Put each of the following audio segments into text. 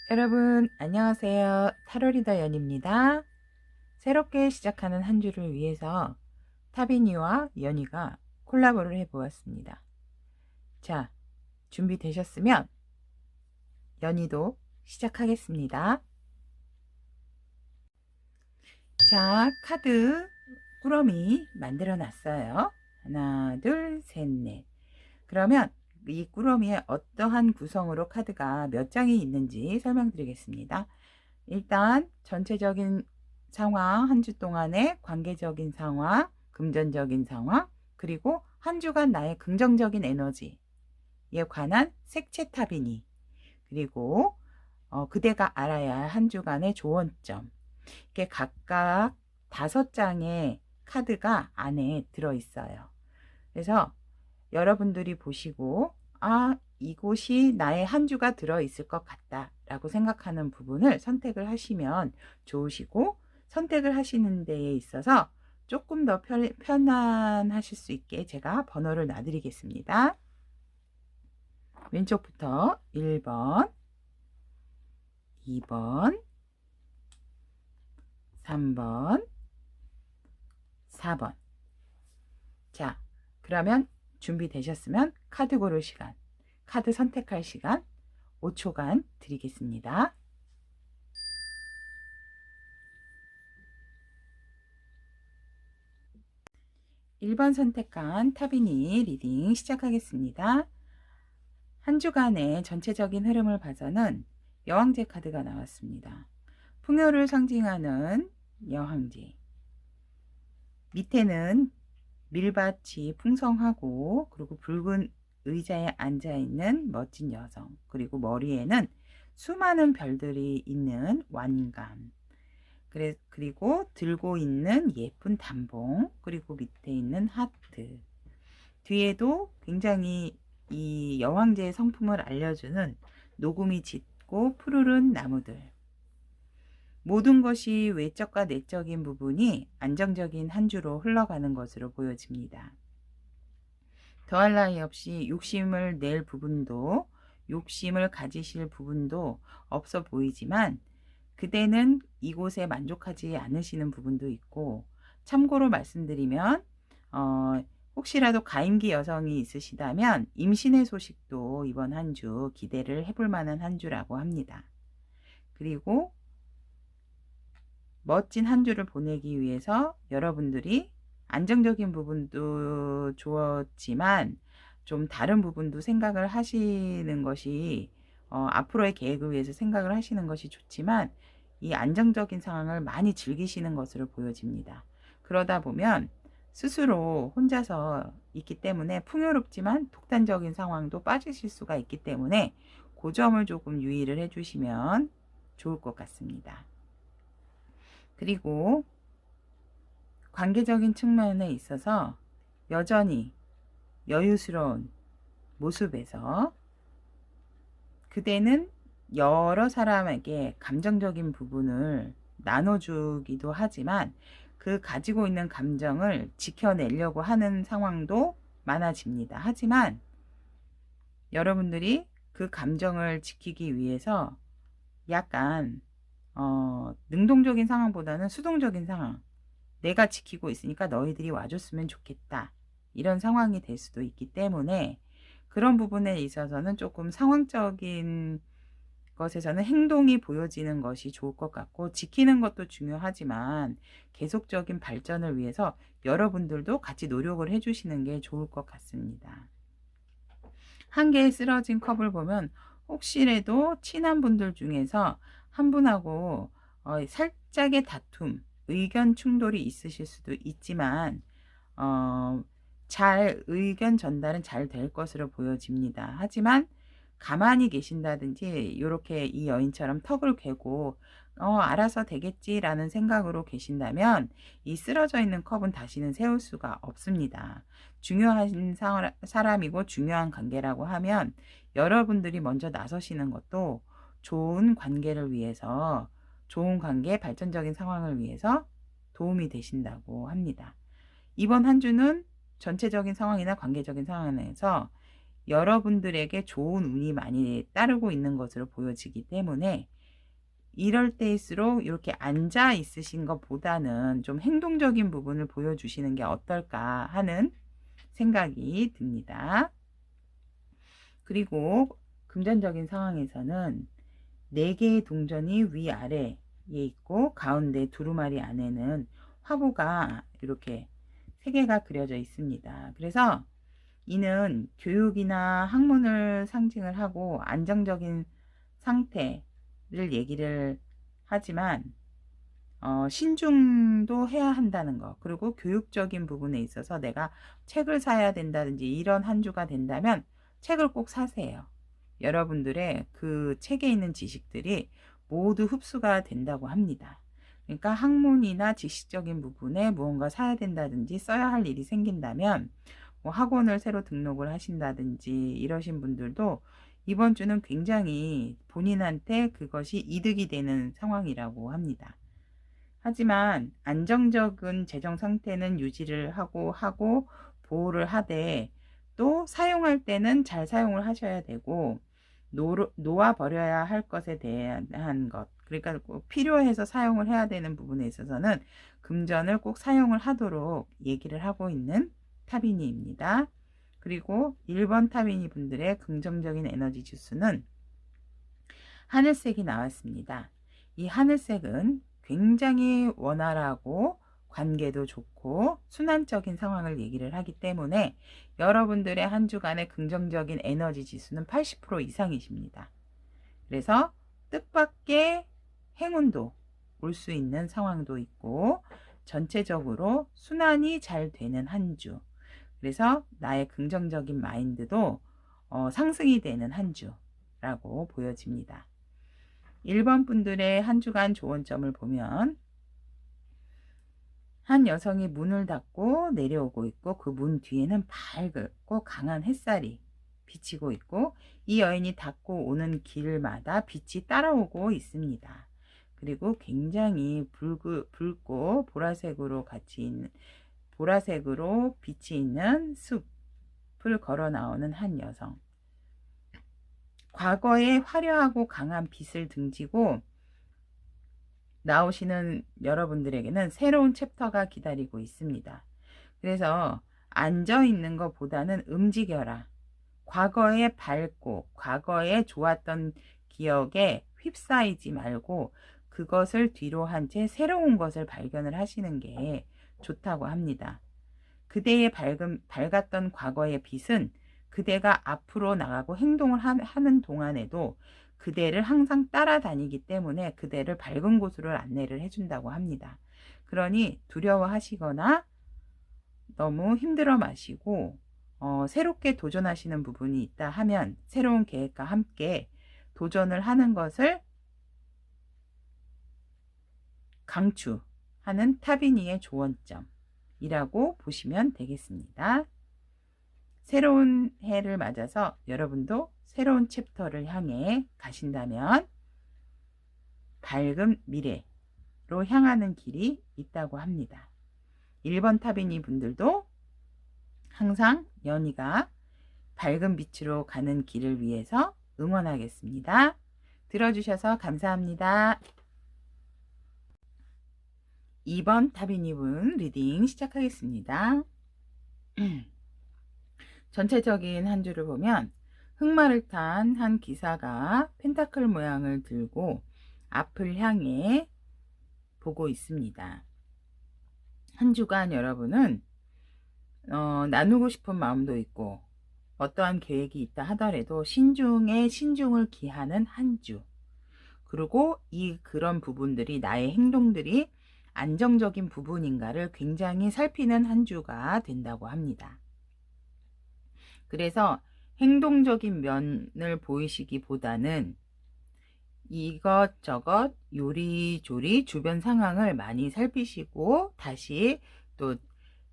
여러분 안녕하세요. 타로리더 연입니다. 새롭게 시작하는 한 주를 위해서 타비니와 연이가 콜라보를 해보았습니다. 자, 준비되셨으면 연이도 시작하겠습니다. 자, 카드 꾸러미 만들어 놨어요. 하나, 둘, 셋, 넷. 그러면 이 꾸러미의 어떠한 구성으로 카드가 몇 장이 있는지 설명드리겠습니다. 일단 전체적인 상황, 한 주 동안의 관계적인 상황, 금전적인 상황, 그리고 한 주간 나의 긍정적인 에너지에 관한 색채 타비니, 그리고 그대가 알아야 할 한 주간의 조언점, 이게 각각 5장의 카드가 안에 들어있어요. 그래서 여러분들이 보시고 이곳이 나의 한 주가 들어있을 것 같다 라고 생각하는 부분을 선택을 하시면 좋으시고, 선택을 하시는 데에 있어서 조금 더 편안하실 수 있게 제가 번호를 놔드리겠습니다. 왼쪽부터 1번, 2번, 3번, 4번. 자, 그러면 준비되셨으면 카드 고를 시간, 카드 선택할 시간 5초간 드리겠습니다. 1번 선택한 타비니 리딩 시작하겠습니다. 한 주간의 전체적인 흐름을 봐서는 여왕제 카드가 나왔습니다. 풍요를 상징하는 여왕제. 밑에는 밀밭이 풍성하고, 그리고 붉은 의자에 앉아있는 멋진 여성, 그리고 머리에는 수많은 별들이 있는 완감, 그리고 들고 있는 예쁜 단봉, 그리고 밑에 있는 하트, 뒤에도 굉장히 이 여왕제의 성품을 알려주는 녹음이 짙고 푸르른 나무들, 모든 것이 외적과 내적인 부분이 안정적인 한 주로 흘러가는 것으로 보여집니다. 더할 나위 없이 욕심을 낼 부분도, 욕심을 가지실 부분도 없어 보이지만, 그대는 이곳에 만족하지 않으시는 부분도 있고, 참고로 말씀드리면 혹시라도 가임기 여성이 있으시다면 임신의 소식도 이번 한 주 기대를 해볼 만한 한 주라고 합니다. 그리고 멋진 한 주를 보내기 위해서 여러분들이 안정적인 부분도 좋았지만 좀 다른 부분도 생각을 하시는 것이, 앞으로의 계획을 위해서 생각을 하시는 것이 좋지만, 이 안정적인 상황을 많이 즐기시는 것으로 보여집니다. 그러다 보면 스스로 혼자서 있기 때문에 풍요롭지만 독단적인 상황도 빠지실 수가 있기 때문에 그 점을 조금 유의를 해주시면 좋을 것 같습니다. 그리고 관계적인 측면에 있어서 여전히 여유스러운 모습에서 그대는 여러 사람에게 감정적인 부분을 나눠주기도 하지만, 그 가지고 있는 감정을 지켜내려고 하는 상황도 많아집니다. 하지만 여러분들이 그 감정을 지키기 위해서 약간 능동적인 상황보다는 수동적인 상황, 내가 지키고 있으니까 너희들이 와줬으면 좋겠다, 이런 상황이 될 수도 있기 때문에 그런 부분에 있어서는 조금 상황적인 것에서는 행동이 보여지는 것이 좋을 것 같고, 지키는 것도 중요하지만 계속적인 발전을 위해서 여러분들도 같이 노력을 해주시는 게 좋을 것 같습니다. 한 개의 쓰러진 컵을 보면 혹시라도 친한 분들 중에서 한 분하고 살짝의 다툼, 의견 충돌이 있으실 수도 있지만 잘 의견 전달은 잘 될 것으로 보여집니다. 하지만 가만히 계신다든지 이렇게 이 여인처럼 턱을 괴고 알아서 되겠지라는 생각으로 계신다면 이 쓰러져 있는 컵은 다시는 세울 수가 없습니다. 중요한 사람이고 중요한 관계라고 하면 여러분들이 먼저 나서시는 것도 좋은 관계를 위해서, 좋은 관계, 발전적인 상황을 위해서 도움이 되신다고 합니다. 이번 한 주는 전체적인 상황이나 관계적인 상황에서 여러분들에게 좋은 운이 많이 따르고 있는 것으로 보여지기 때문에 이럴 때일수록 이렇게 앉아 있으신 것보다는 좀 행동적인 부분을 보여주시는 게 어떨까 하는 생각이 듭니다. 그리고 금전적인 상황에서는 4개의 동전이 위아래에 있고 가운데 두루마리 안에는 화보가 이렇게 3개가 그려져 있습니다. 그래서 이는 교육이나 학문을 상징을 하고 안정적인 상태를 얘기를 하지만 신중도 해야 한다는 거, 그리고 교육적인 부분에 있어서 내가 책을 사야 된다든지 이런 한 주가 된다면 책을 꼭 사세요. 여러분들의 그 책에 있는 지식들이 모두 흡수가 된다고 합니다. 그러니까 학문이나 지식적인 부분에 무언가 사야 된다든지 써야 할 일이 생긴다면 뭐 학원을 새로 등록을 하신다든지 이러신 분들도 이번 주는 굉장히 본인한테 그것이 이득이 되는 상황이라고 합니다. 하지만 안정적인 재정 상태는 유지를 하고 보호를 하되 또 사용할 때는 잘 사용을 하셔야 되고 놓아 버려야 할 것에 대한 것, 그러니까 꼭 필요해서 사용을 해야 되는 부분에 있어서는 금전을 꼭 사용을 하도록 얘기를 하고 있는 타비니입니다. 그리고 1번 타비니 분들의 긍정적인 에너지 지수는 하늘색이 나왔습니다. 이 하늘색은 굉장히 원활하고 관계도 좋고 순환적인 상황을 얘기를 하기 때문에 여러분들의 한 주간의 긍정적인 에너지 지수는 80% 이상이십니다. 그래서 뜻밖의 행운도 올 수 있는 상황도 있고 전체적으로 순환이 잘 되는 한 주, 그래서 나의 긍정적인 마인드도 상승이 되는 한 주라고 보여집니다. 1번 분들의 한 주간 조언점을 보면 한 여성이 문을 닫고 내려오고 있고 그 문 뒤에는 밝고 강한 햇살이 비치고 있고 이 여인이 닫고 오는 길마다 빛이 따라오고 있습니다. 그리고 굉장히 붉고 보라색으로 보라색으로 빛이 있는 숲을 걸어 나오는 한 여성. 과거의 화려하고 강한 빛을 등지고 나오시는 여러분들에게는 새로운 챕터가 기다리고 있습니다. 그래서 앉아 있는 것보다는 움직여라. 과거에 밝고 과거에 좋았던 기억에 휩싸이지 말고 그것을 뒤로 한 채 새로운 것을 발견을 하시는 게 좋다고 합니다. 그대의 밝았던 과거의 빛은 그대가 앞으로 나가고 행동을 하는 동안에도 그대를 항상 따라다니기 때문에 그대를 밝은 곳으로 안내를 해준다고 합니다. 그러니 두려워하시거나 너무 힘들어 마시고 새롭게 도전하시는 부분이 있다 하면 새로운 계획과 함께 도전을 하는 것을 강추하는 타비니의 조언점이라고 보시면 되겠습니다. 새로운 해를 맞아서 여러분도 새로운 챕터를 향해 가신다면 밝은 미래로 향하는 길이 있다고 합니다. 1번 타비니 분들도 항상 연희가 밝은 빛으로 가는 길을 위해서 응원하겠습니다. 들어주셔서 감사합니다. 2번 타비니 분 리딩 시작하겠습니다. 전체적인 한 주를 보면 흑마를 탄 한 기사가 펜타클 모양을 들고 앞을 향해 보고 있습니다. 한 주간 여러분은 나누고 싶은 마음도 있고 어떠한 계획이 있다 하더라도 신중에 신중을 기하는 한 주, 그리고 그런 부분들이 나의 행동들이 안정적인 부분인가를 굉장히 살피는 한 주가 된다고 합니다. 그래서 행동적인 면을 보이시기보다는 이것저것 요리조리 주변 상황을 많이 살피시고 다시 또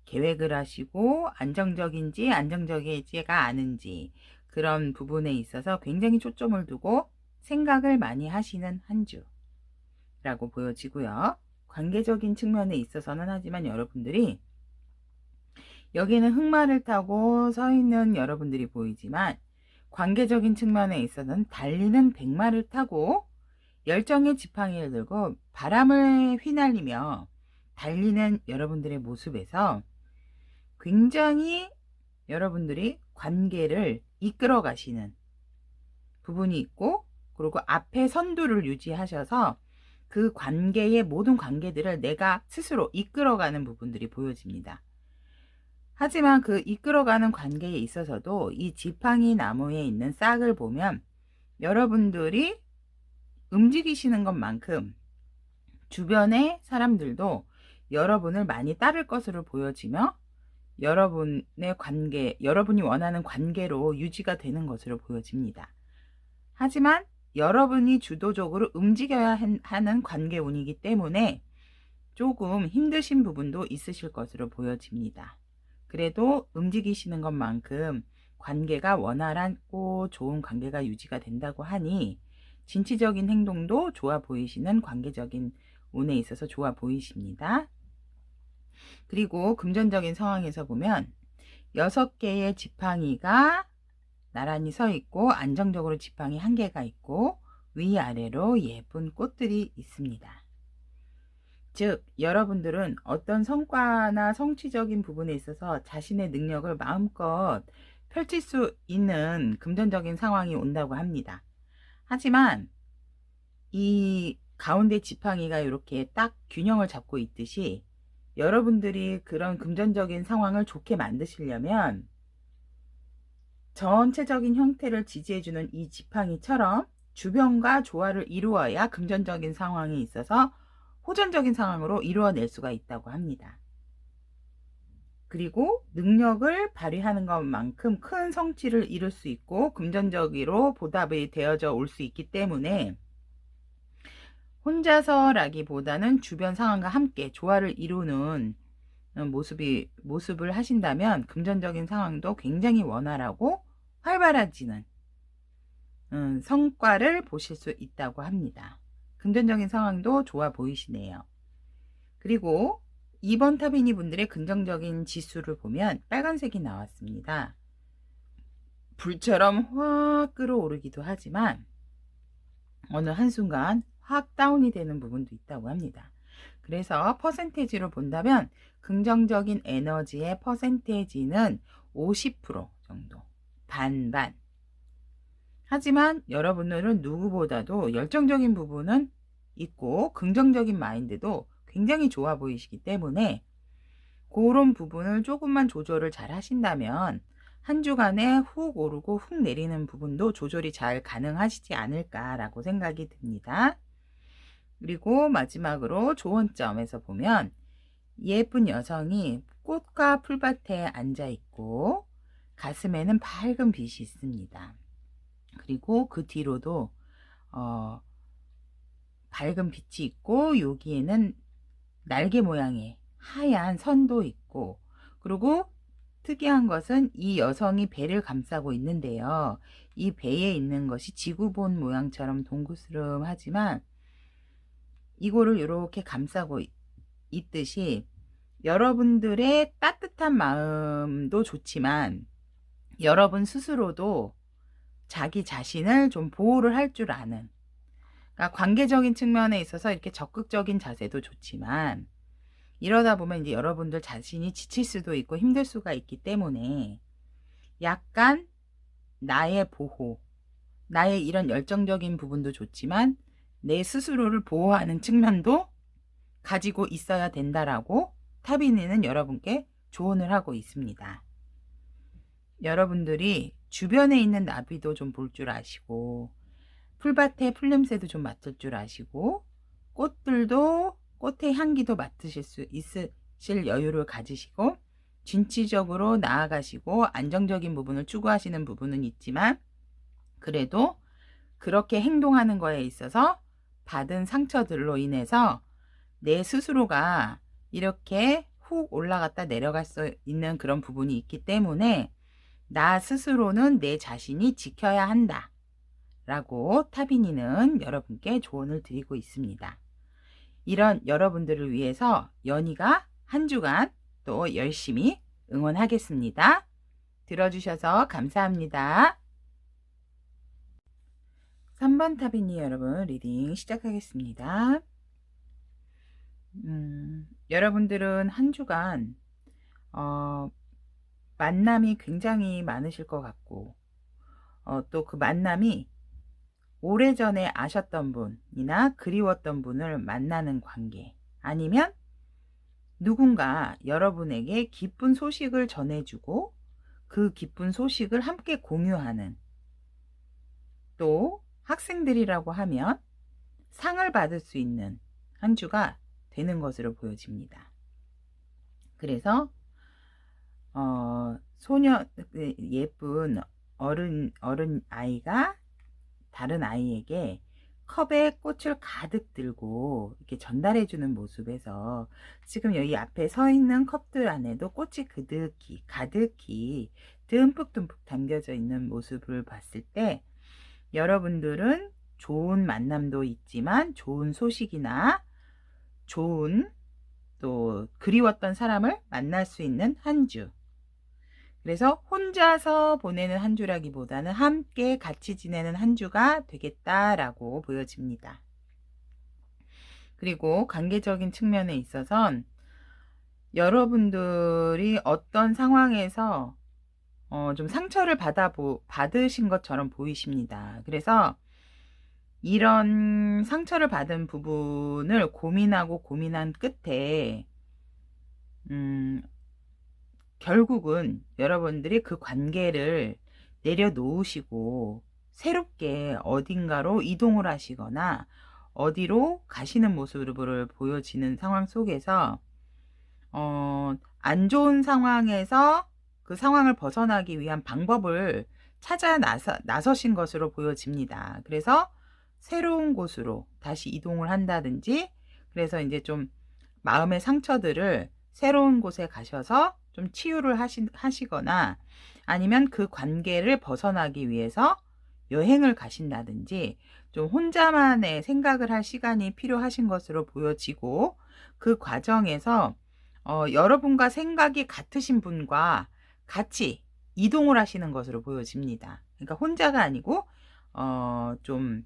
계획을 하시고 안정적인지 안정적이지가 않은지 그런 부분에 있어서 굉장히 초점을 두고 생각을 많이 하시는 한 주라고 보여지고요. 관계적인 측면에 있어서는 하지만 여러분들이 여기는 흑마를 타고 서 있는 여러분들이 보이지만 관계적인 측면에 있어서는 달리는 백마를 타고 열정의 지팡이를 들고 바람을 휘날리며 달리는 여러분들의 모습에서 굉장히 여러분들이 관계를 이끌어 가시는 부분이 있고, 그리고 앞에 선두를 유지하셔서 그 관계의 모든 관계들을 내가 스스로 이끌어가는 부분들이 보여집니다. 하지만 그 이끌어가는 관계에 있어서도 이 지팡이 나무에 있는 싹을 보면 여러분들이 움직이시는 것만큼 주변의 사람들도 여러분을 많이 따를 것으로 보여지며 여러분의 관계, 여러분이 원하는 관계로 유지가 되는 것으로 보여집니다. 하지만 여러분이 주도적으로 움직여야 하는 관계 운이기 때문에 조금 힘드신 부분도 있으실 것으로 보여집니다. 그래도 움직이시는 것만큼 관계가 원활하고 좋은 관계가 유지가 된다고 하니 진취적인 행동도 좋아 보이시는 관계적인 운에 있어서 좋아 보이십니다. 그리고 금전적인 상황에서 보면 6개의 지팡이가 나란히 서 있고 안정적으로 지팡이 1개가 있고 위아래로 예쁜 꽃들이 있습니다. 즉 여러분들은 어떤 성과나 성취적인 부분에 있어서 자신의 능력을 마음껏 펼칠 수 있는 금전적인 상황이 온다고 합니다. 하지만 이 가운데 지팡이가 이렇게 딱 균형을 잡고 있듯이 여러분들이 그런 금전적인 상황을 좋게 만드시려면 전체적인 형태를 지지해주는 이 지팡이처럼 주변과 조화를 이루어야 금전적인 상황이 있어서 호전적인 상황으로 이루어낼 수가 있다고 합니다. 그리고 능력을 발휘하는 것만큼 큰 성취를 이룰 수 있고 금전적으로 보답이 되어져 올 수 있기 때문에 혼자서라기보다는 주변 상황과 함께 조화를 이루는 모습을 하신다면 금전적인 상황도 굉장히 원활하고 활발해지는 성과를 보실 수 있다고 합니다. 금전적인 상황도 좋아 보이시네요. 그리고 2번 타비니 분들의 긍정적인 지수를 보면 빨간색이 나왔습니다. 불처럼 확 끌어오르기도 하지만 어느 한순간 확 다운이 되는 부분도 있다고 합니다. 그래서 퍼센테이지로 본다면 긍정적인 에너지의 퍼센테이지는 50% 정도, 반반. 하지만 여러분들은 누구보다도 열정적인 부분은 있고 긍정적인 마인드도 굉장히 좋아 보이시기 때문에 그런 부분을 조금만 조절을 잘 하신다면 한 주간에 훅 오르고 훅 내리는 부분도 조절이 잘 가능하시지 않을까라고 생각이 듭니다. 그리고 마지막으로 조언점에서 보면 예쁜 여성이 꽃과 풀밭에 앉아 있고 가슴에는 밝은 빛이 있습니다. 그리고 그 뒤로도 밝은 빛이 있고 여기에는 날개 모양의 하얀 선도 있고, 그리고 특이한 것은 이 여성이 배를 감싸고 있는데요. 이 배에 있는 것이 지구본 모양처럼 동그스름하지만 이거를 이렇게 감싸고 있듯이 여러분들의 따뜻한 마음도 좋지만 여러분 스스로도 자기 자신을 좀 보호를 할 줄 아는, 그러니까 관계적인 측면에 있어서 이렇게 적극적인 자세도 좋지만 이러다 보면 이제 여러분들 자신이 지칠 수도 있고 힘들 수가 있기 때문에 약간 나의 보호, 나의 이런 열정적인 부분도 좋지만 내 스스로를 보호하는 측면도 가지고 있어야 된다라고 타비니는 여러분께 조언을 하고 있습니다. 여러분들이 주변에 있는 나비도 좀 볼 줄 아시고 풀밭의 풀냄새도 좀 맡을 줄 아시고 꽃들도 꽃의 향기도 맡으실 수 있으실 여유를 가지시고 진취적으로 나아가시고 안정적인 부분을 추구하시는 부분은 있지만 그래도 그렇게 행동하는 거에 있어서 받은 상처들로 인해서 내 스스로가 이렇게 훅 올라갔다 내려갈 수 있는 그런 부분이 있기 때문에 나 스스로는 내 자신이 지켜야 한다 라고 타비니는 여러분께 조언을 드리고 있습니다. 이런 여러분들을 위해서 연희가 한 주간 또 열심히 응원하겠습니다. 들어주셔서 감사합니다. 3번 타비니 여러분 리딩 시작하겠습니다. 여러분들은 한 주간 만남이 굉장히 많으실 것 같고 또 그 만남이 오래전에 아셨던 분이나 그리웠던 분을 만나는 관계, 아니면 누군가 여러분에게 기쁜 소식을 전해주고 그 기쁜 소식을 함께 공유하는, 또 학생들이라고 하면 상을 받을 수 있는 한 주가 되는 것으로 보여집니다. 그래서 예쁜 어른 아이가 다른 아이에게 컵에 꽃을 가득 들고 이렇게 전달해 주는 모습에서, 지금 여기 앞에 서 있는 컵들 안에도 꽃이 가득히 듬뿍 담겨져 있는 모습을 봤을 때, 여러분들은 좋은 만남도 있지만 좋은 소식이나 좋은 또 그리웠던 사람을 만날 수 있는 한 주. 그래서 혼자서 보내는 한 주라기보다는 함께 같이 지내는 한 주가 되겠다라고 보여집니다. 그리고 관계적인 측면에 있어선 여러분들이 어떤 상황에서 좀 상처를 받으신 것처럼 보이십니다. 그래서 이런 상처를 받은 부분을 고민한 끝에 결국은 여러분들이 그 관계를 내려놓으시고 새롭게 어딘가로 이동을 하시거나 어디로 가시는 모습을 보여지는 상황 속에서 안 좋은 상황에서 그 상황을 벗어나기 위한 방법을 찾아 나서신 것으로 보여집니다. 그래서 새로운 곳으로 다시 이동을 한다든지, 그래서 이제 좀 마음의 상처들을 새로운 곳에 가셔서 좀 치유를 하시거나, 아니면 그 관계를 벗어나기 위해서 여행을 가신다든지, 좀 혼자만의 생각을 할 시간이 필요하신 것으로 보여지고, 그 과정에서 여러분과 생각이 같으신 분과 같이 이동을 하시는 것으로 보여집니다. 그러니까 혼자가 아니고 좀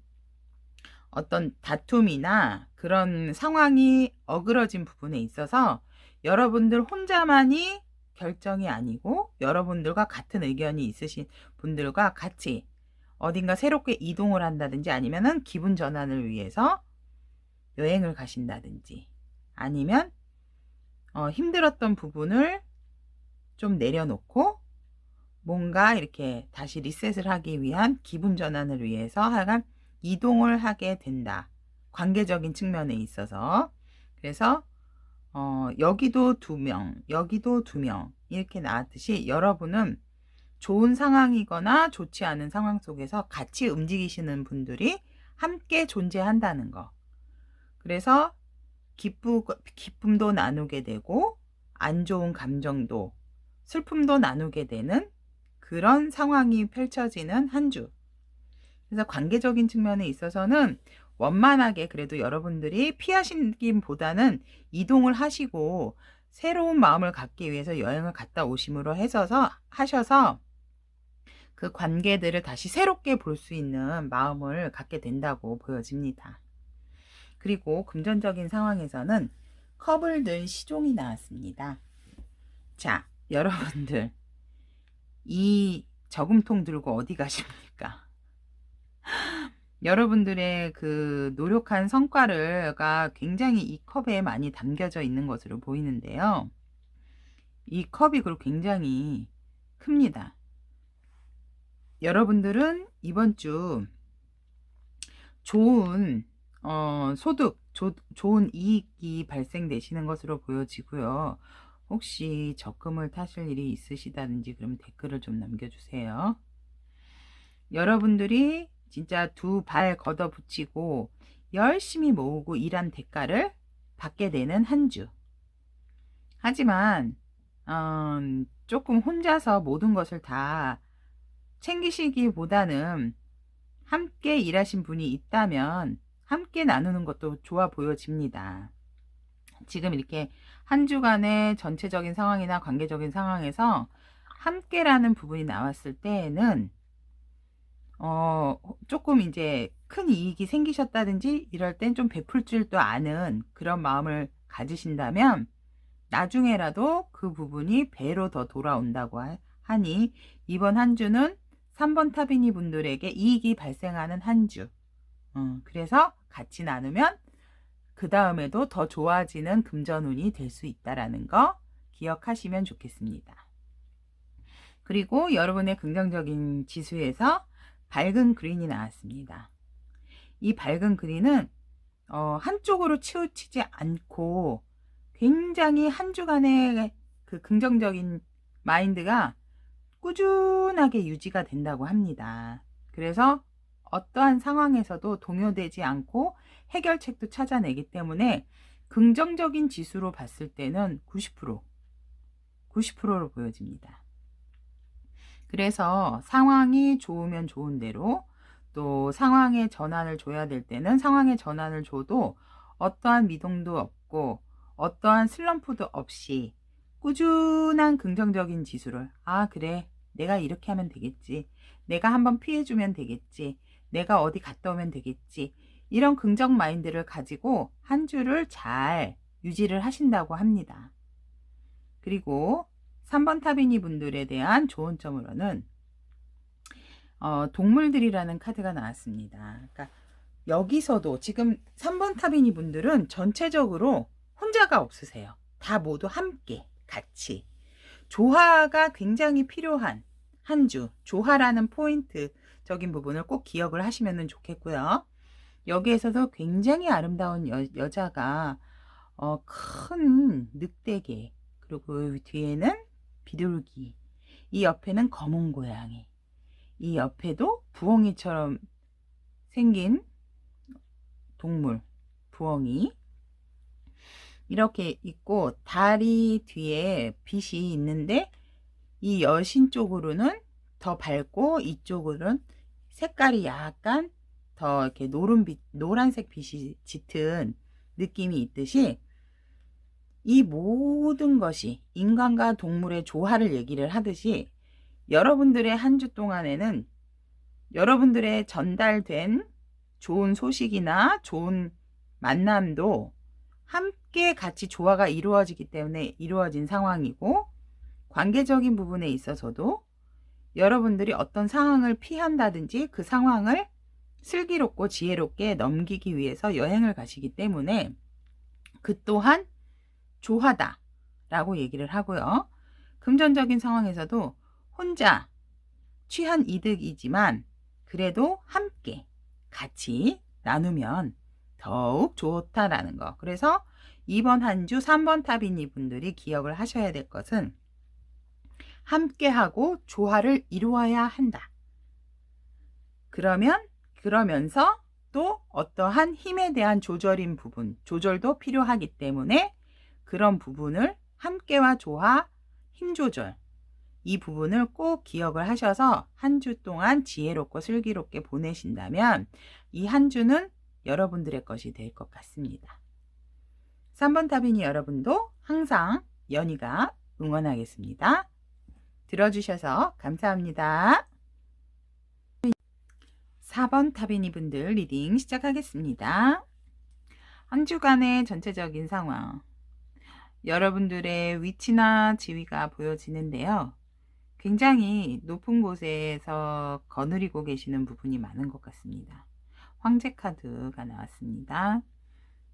어떤 다툼이나 그런 상황이 어그러진 부분에 있어서 여러분들 혼자만이 결정이 아니고 여러분들과 같은 의견이 있으신 분들과 같이 어딘가 새롭게 이동을 한다든지, 아니면은 기분 전환을 위해서 여행을 가신다든지, 아니면 힘들었던 부분을 좀 내려놓고 뭔가 이렇게 다시 리셋을 하기 위한 기분 전환을 위해서 하여간 이동을 하게 된다. 관계적인 측면에 있어서. 그래서 여기도 2명, 여기도 2명 이렇게 나왔듯이 여러분은 좋은 상황이거나 좋지 않은 상황 속에서 같이 움직이시는 분들이 함께 존재한다는 거. 그래서 기쁨도 나누게 되고 안 좋은 감정도, 슬픔도 나누게 되는 그런 상황이 펼쳐지는 한 주. 그래서 관계적인 측면에 있어서는 원만하게 그래도 여러분들이 피하시기보다는 이동을 하시고 새로운 마음을 갖기 위해서 여행을 갔다 오심으로 하셔서 그 관계들을 다시 새롭게 볼 수 있는 마음을 갖게 된다고 보여집니다. 그리고 금전적인 상황에서는 컵을 든 시종이 나왔습니다. 자, 여러분들 이 저금통 들고 어디 가십니까? 여러분들의 그 노력한 성과가 굉장히 이 컵에 많이 담겨져 있는 것으로 보이는데요. 이 컵이 그리고 굉장히 큽니다. 여러분들은 이번 주 좋은 소득, 좋은 이익이 발생되시는 것으로 보여지고요. 혹시 적금을 타실 일이 있으시다든지 그러면 댓글을 좀 남겨주세요. 여러분들이 진짜 2발 걷어붙이고 열심히 모으고 일한 대가를 받게 되는 한 주. 하지만 조금 혼자서 모든 것을 다 챙기시기보다는 함께 일하신 분이 있다면 함께 나누는 것도 좋아 보여집니다. 지금 이렇게 한 주간의 전체적인 상황이나 관계적인 상황에서 함께라는 부분이 나왔을 때에는 조금 이제 큰 이익이 생기셨다든지 이럴 땐 좀 베풀 줄도 아는 그런 마음을 가지신다면 나중에라도 그 부분이 배로 더 돌아온다고 하니 이번 한 주는 3번 타비니 분들에게 이익이 발생하는 한 주. 그래서 같이 나누면 그 다음에도 더 좋아지는 금전운이 될 수 있다라는 거 기억하시면 좋겠습니다. 그리고 여러분의 긍정적인 지수에서 밝은 그린이 나왔습니다. 이 밝은 그린은 한쪽으로 치우치지 않고 굉장히 한 주간의 그 긍정적인 마인드가 꾸준하게 유지가 된다고 합니다. 그래서 어떠한 상황에서도 동요되지 않고 해결책도 찾아내기 때문에 긍정적인 지수로 봤을 때는 90%로 보여집니다. 그래서 상황이 좋으면 좋은 대로 또 상황의 전환을 줘야 될 때는 상황의 전환을 줘도 어떠한 미동도 없고 어떠한 슬럼프도 없이 꾸준한 긍정적인 지수를 그래 내가 이렇게 하면 되겠지, 내가 한번 피해주면 되겠지, 내가 어디 갔다 오면 되겠지, 이런 긍정 마인드를 가지고 한 주를 잘 유지를 하신다고 합니다. 그리고 3번 타비니 분들에 대한 좋은 점으로는 동물들이라는 카드가 나왔습니다. 그러니까 여기서도 지금 3번 타비니 분들은 전체적으로 혼자가 없으세요. 다 모두 함께 같이 조화가 굉장히 필요한 한 주, 조화라는 포인트적인 부분을 꼭 기억을 하시면 좋겠고요. 여기에서도 굉장히 아름다운 여자가 큰 늑대개, 그리고 그 뒤에는 비둘기, 이 옆에는 검은 고양이, 이 옆에도 부엉이처럼 생긴 동물, 부엉이 이렇게 있고 다리 뒤에 빛이 있는데 이 여신 쪽으로는 더 밝고 이쪽으로는 색깔이 약간 더 이렇게 노란색 빛이 짙은 느낌이 있듯이 이 모든 것이 인간과 동물의 조화를 얘기를 하듯이 여러분들의 한 주 동안에는 여러분들의 전달된 좋은 소식이나 좋은 만남도 함께 같이 조화가 이루어지기 때문에 이루어진 상황이고, 관계적인 부분에 있어서도 여러분들이 어떤 상황을 피한다든지 그 상황을 슬기롭고 지혜롭게 넘기기 위해서 여행을 가시기 때문에 그 또한 조화다 라고 얘기를 하고요. 금전적인 상황에서도 혼자 취한 이득이지만 그래도 함께 같이 나누면 더욱 좋다라는 거. 그래서 이번 한 주 3번 타비니 분들이 기억을 하셔야 될 것은 함께하고 조화를 이루어야 한다. 그러면서 또 어떠한 힘에 대한 조절인 부분, 조절도 필요하기 때문에 그런 부분을 함께와 조화, 힘 조절, 이 부분을 꼭 기억을 하셔서 한 주 동안 지혜롭고 슬기롭게 보내신다면 이 한 주는 여러분들의 것이 될 것 같습니다. 3번 타비니 여러분도 항상 연희가 응원하겠습니다. 들어주셔서 감사합니다. 4번 타비니 분들 리딩 시작하겠습니다. 한 주간의 전체적인 상황, 여러분들의 위치나 지위가 보여지는데요. 굉장히 높은 곳에서 거느리고 계시는 부분이 많은 것 같습니다. 황제 카드가 나왔습니다.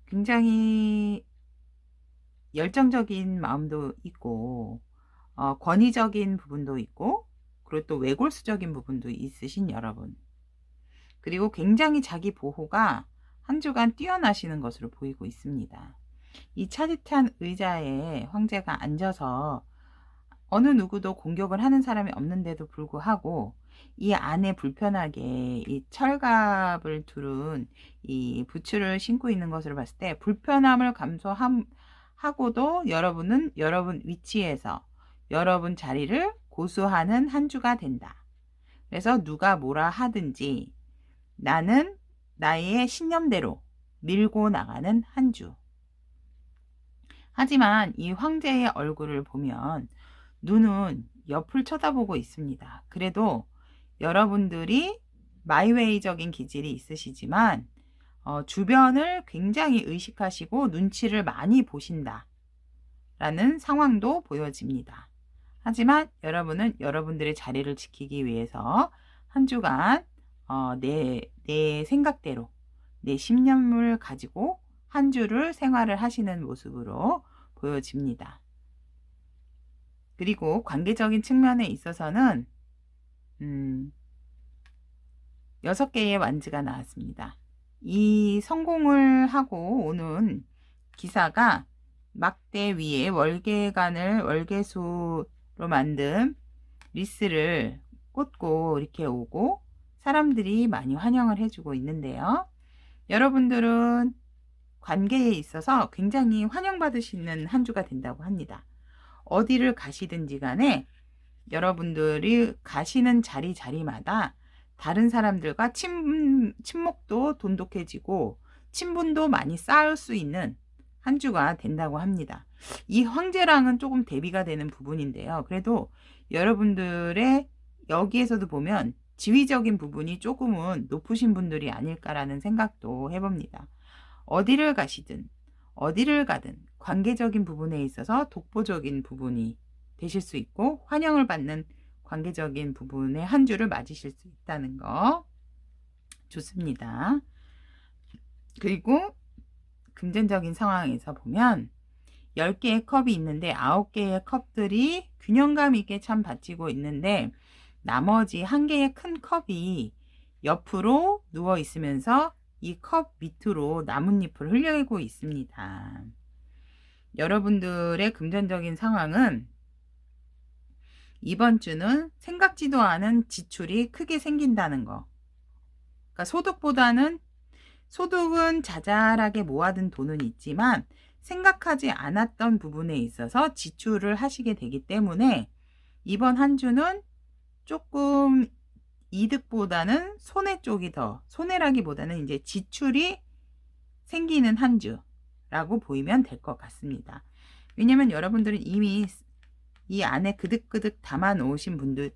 굉장히 열정적인 마음도 있고 권위적인 부분도 있고 그리고 또 외골수적인 부분도 있으신 여러분, 그리고 굉장히 자기 보호가 한 주간 뛰어나시는 것으로 보이고 있습니다. 이 차디찬 의자에 황제가 앉아서 어느 누구도 공격을 하는 사람이 없는데도 불구하고 이 안에 불편하게 이 철갑을 두른 이 부츠를 신고 있는 것을 봤을 때 불편함을 감수하고도 여러분은 여러분 위치에서 여러분 자리를 고수하는 한 주가 된다. 그래서 누가 뭐라 하든지 나는 나의 신념대로 밀고 나가는 한 주. 하지만 이 황제의 얼굴을 보면 눈은 옆을 쳐다보고 있습니다. 그래도 여러분들이 마이웨이적인 기질이 있으시지만 주변을 굉장히 의식하시고 눈치를 많이 보신다 라는 상황도 보여집니다. 하지만 여러분은 여러분들의 자리를 지키기 위해서 한 주간 내 생각대로 내 신념을 가지고 한 주를 생활을 하시는 모습으로 보여집니다. 그리고 관계적인 측면에 있어서는 6개의 완즈가 나왔습니다. 이 성공을 하고 오는 기사가 막대 위에 월계수로 만든 리스를 꽂고 이렇게 오고 사람들이 많이 환영을 해주고 있는데요. 여러분들은 관계에 있어서 굉장히 환영받으시는 한 주가 된다고 합니다. 어디를 가시든지 간에 여러분들이 가시는 자리마다 다른 사람들과 친목도 돈독해지고 친분도 많이 쌓을 수 있는 한 주가 된다고 합니다. 이 황제랑은 조금 대비가 되는 부분인데요. 그래도 여러분들의 여기에서도 보면 지위적인 부분이 조금은 높으신 분들이 아닐까라는 생각도 해봅니다. 어디를 가시든 어디를 가든 관계적인 부분에 있어서 독보적인 부분이 되실 수 있고 환영을 받는 관계적인 부분에 한 주를 맞으실 수 있다는 거 좋습니다. 그리고 금전적인 상황에서 보면 10개의 컵이 있는데 9개의 컵들이 균형감 있게 참 받치고 있는데 나머지 1개의 큰 컵이 옆으로 누워 있으면서 이 컵 밑으로 나뭇잎을 흘리고 있습니다. 여러분들의 금전적인 상황은 이번 주는 생각지도 않은 지출이 크게 생긴다는 거. 그러니까 소득은 자잘하게 모아둔 돈은 있지만 생각하지 않았던 부분에 있어서 지출을 하시게 되기 때문에 이번 한 주는 조금 이득보다는 손해 쪽이 더, 손해라기보다는 이제 지출이 생기는 한 주라고 보이면 될 것 같습니다. 왜냐면 여러분들은 이미 이 안에 그득그득 담아 놓으신 분들,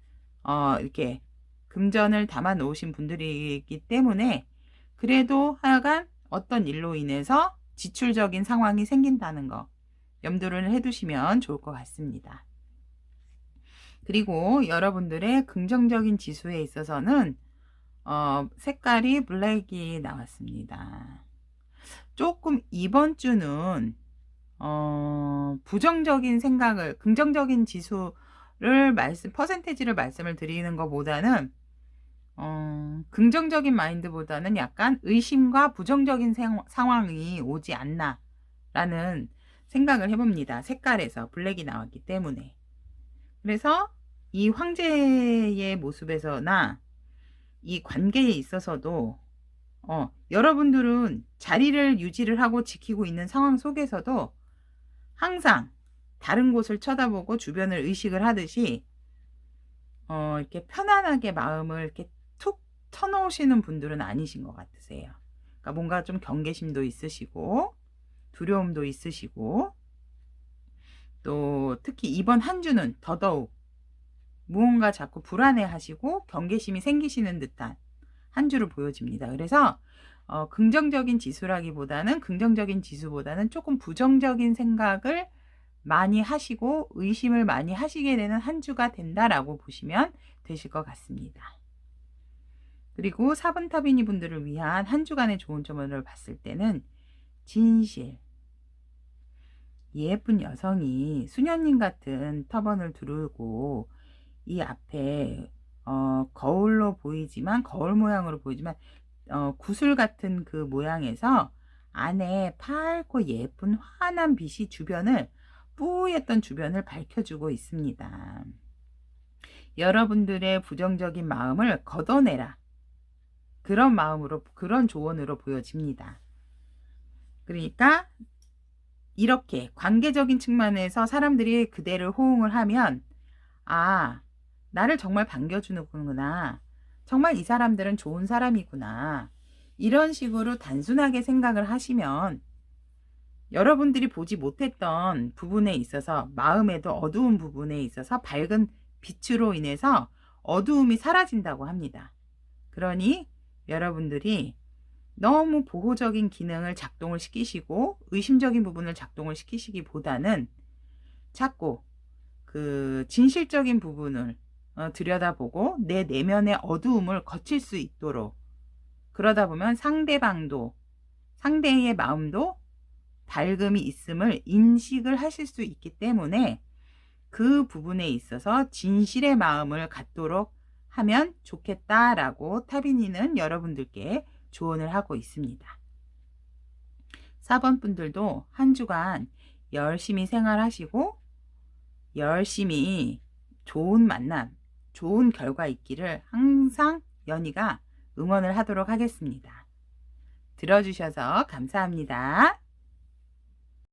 이렇게 금전을 담아 놓으신 분들이기 때문에 그래도 하여간 어떤 일로 인해서 지출적인 상황이 생긴다는 거 염두를 해두시면 좋을 것 같습니다. 그리고 여러분들의 긍정적인 지수에 있어서는 색깔이 블랙이 나왔습니다. 조금 이번 주는 부정적인 생각을 긍정적인 지수를 퍼센테이지를 말씀을 드리는 것보다는 긍정적인 마인드보다는 약간 의심과 부정적인 상황이 오지 않나 라는 생각을 해봅니다. 색깔에서 블랙이 나왔기 때문에. 그래서 이 황제의 모습에서나 이 관계에 있어서도 여러분들은 자리를 유지를 하고 지키고 있는 상황 속에서도 항상 다른 곳을 쳐다보고 주변을 의식을 하듯이 이렇게 편안하게 마음을 이렇게 툭 터놓으시는 분들은 아니신 것 같으세요. 그러니까 뭔가 좀 경계심도 있으시고 두려움도 있으시고 또 특히 이번 한 주는 더더욱 무언가 자꾸 불안해하시고 경계심이 생기시는 듯한 한 주로 보여집니다. 그래서 긍정적인 지수라기보다는 긍정적인 지수보다는 조금 부정적인 생각을 많이 하시고 의심을 많이 하시게 되는 한 주가 된다라고 보시면 되실 것 같습니다. 그리고 4번 터비니 분들을 위한 한 주간의 좋은 점을 봤을 때는 진실, 예쁜 여성이 수녀님 같은 터번을 두르고 이 앞에 거울 모양으로 보이지만 구슬 같은 그 모양에서 안에 파랗고 예쁜 환한 빛이 뿌였던 주변을 밝혀주고 있습니다. 여러분들의 부정적인 마음을 걷어내라. 그런 조언으로 보여집니다. 그러니까 이렇게 관계적인 측면에서 사람들이 그대를 호응을 하면 나를 정말 반겨주는구나. 정말 이 사람들은 좋은 사람이구나. 이런 식으로 단순하게 생각을 하시면 여러분들이 보지 못했던 부분에 있어서 마음에도 어두운 부분에 있어서 밝은 빛으로 인해서 어두움이 사라진다고 합니다. 그러니 여러분들이 너무 보호적인 기능을 작동을 시키시고 의심적인 부분을 작동을 시키시기보다는 자꾸 그 진실적인 부분을 들여다보고 내 내면의 어두움을 거칠 수 있도록, 그러다 보면 상대의 마음도 밝음이 있음을 인식을 하실 수 있기 때문에 그 부분에 있어서 진실의 마음을 갖도록 하면 좋겠다라고 타비니는 여러분들께 조언을 하고 있습니다. 4번 분들도 한 주간 열심히 생활하시고 열심히 좋은 만남, 좋은 결과 있기를 항상 연희가 응원을 하도록 하겠습니다. 들어주셔서 감사합니다.